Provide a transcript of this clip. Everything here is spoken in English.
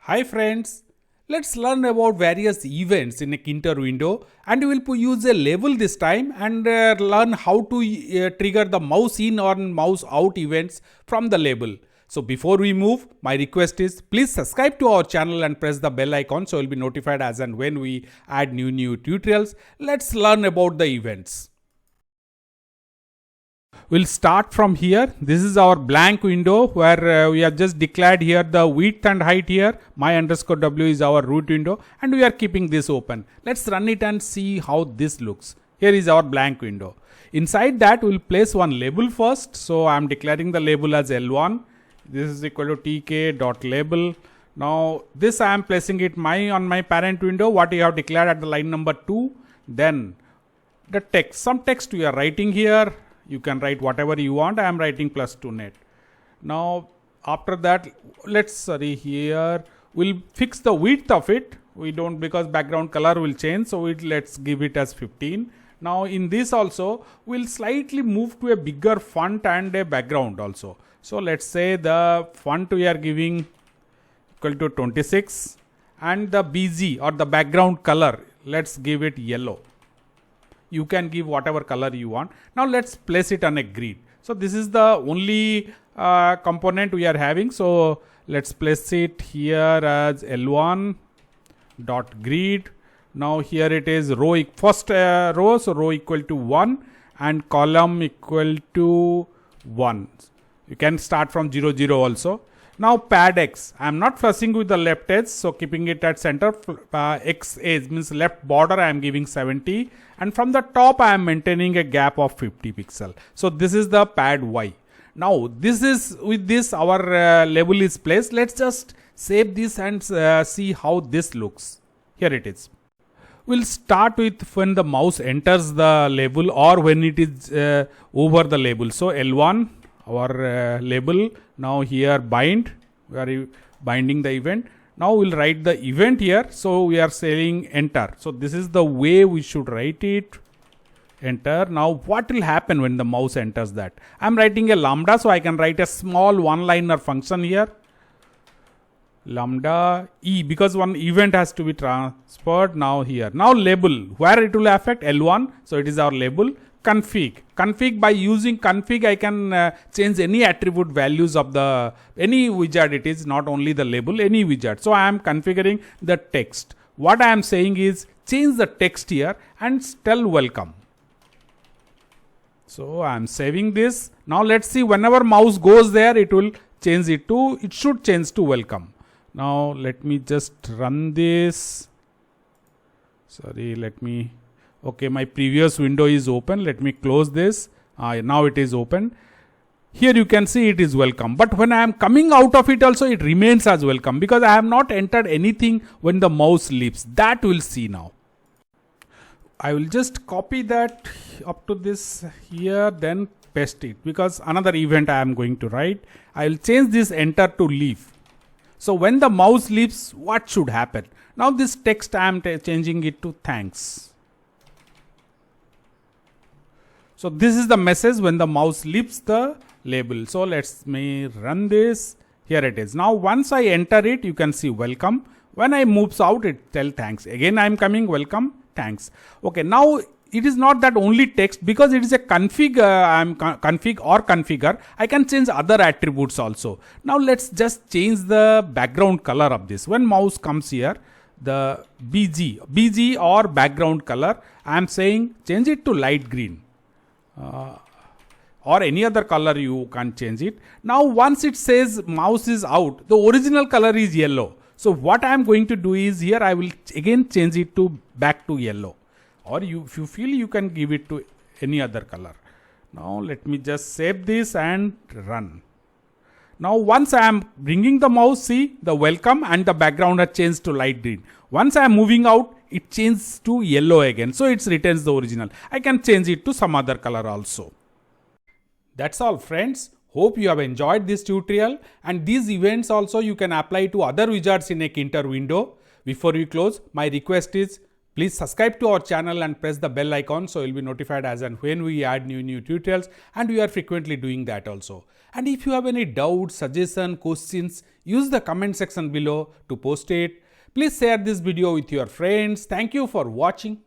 Hi friends, let's learn about various events in a Tkinter window, and we will use a label this time and learn how to trigger the mouse in or mouse out events from the label. So before we move, my request is please subscribe to our channel and press the bell icon so you'll be notified as and when we add new tutorials. Let's learn about the events. We'll start from here. This is our blank window where we have just declared here the width and height here. My underscore w is our root window and we are keeping this open. Let's run it and see how this looks. Here is our blank window. Inside that we'll place one label first. So I'm declaring the label as L1. This is equal to tk.label. Now this I am placing it on my parent window, what you have declared at the line number 2. Then the text, some text we are writing here. You can write whatever you want. I am writing +2 net. Now after that, here we'll fix the width of it. We don't, because background color will change, so let's give it as 15. Now in this also we'll slightly move to a bigger font and a background also. So let's say the font we are giving equal to 26 and the BG or the background color, let's give it yellow. You can give whatever color you want. Now let's place it on a grid. So this is the only component we are having. So let's place it here as L1 dot grid. Now here it is row, first row, so row equal to 1 and column equal to 1. You can start from 0, 0 also. Now pad X, I am not fussing with the left edge, so keeping it at center. X edge means left border I am giving 70, and from the top I am maintaining a gap of 50 pixel. So this is the pad Y. Now this is, with this our label is placed. Let's just save this and see how this looks. Here it is. We'll start with when the mouse enters the label or when it is over the label. So L1, our label. Now here bind, we are binding the event. Now we'll write the event here. So we are saying enter. So this is the way we should write it. Enter. Now what will happen when the mouse enters that? I'm writing a lambda, so I can write a small one-liner function here. Lambda E, because one event has to be transferred now here. Now label, where it will affect L1. So it is our label. Config, by using config I can change any attribute values of the any widget. It is not only the label, any widget. So I am configuring the text. What I am saying is change the text here and tell welcome. So I am saving this. Now let's see, whenever mouse goes there, it will change it to, it should change to welcome. Now let me just run this. Okay, my previous window is open. Let me close this. Now it is open. Here you can see it is welcome. But when I am coming out of it also, it remains as welcome because I have not entered anything when the mouse leaves. That we'll see now. I will just copy that up to this here, then paste it, because another event I am going to write. I will change this enter to leave. So when the mouse leaves, what should happen? Now this text I am changing it to thanks. So this is the message when the mouse leaves the label. So let's run this. Here it is. Now once I enter it, you can see welcome. When I moves out, it tell thanks. Again I am coming, welcome, thanks. Okay, now it is not that only text, because it is a config. I am config or configure. I can change other attributes also. Now let's just change the background color of this. When mouse comes here, the BG or background color, I am saying change it to light green. Or any other color you can change it. Now once it says mouse is out, the original color is yellow. So what I am going to do is, here I will again change it to back to yellow, or if you feel, you can give it to any other color. Now let me just save this and run. Now once I am bringing the mouse, see the welcome and the background has changed to light green. Once I am moving out, it changes to yellow again. So it retains the original. I can change it to some other color also. That's all friends. Hope you have enjoyed this tutorial, and these events also you can apply to other widgets in a Tkinter window. Before we close, my request is Please subscribe to our channel and press the bell icon so you'll be notified as and when we add new tutorials, and we are frequently doing that also. And if you have any doubts, suggestions, questions, use the comment section below to post it. Please share this video with your friends. Thank you for watching.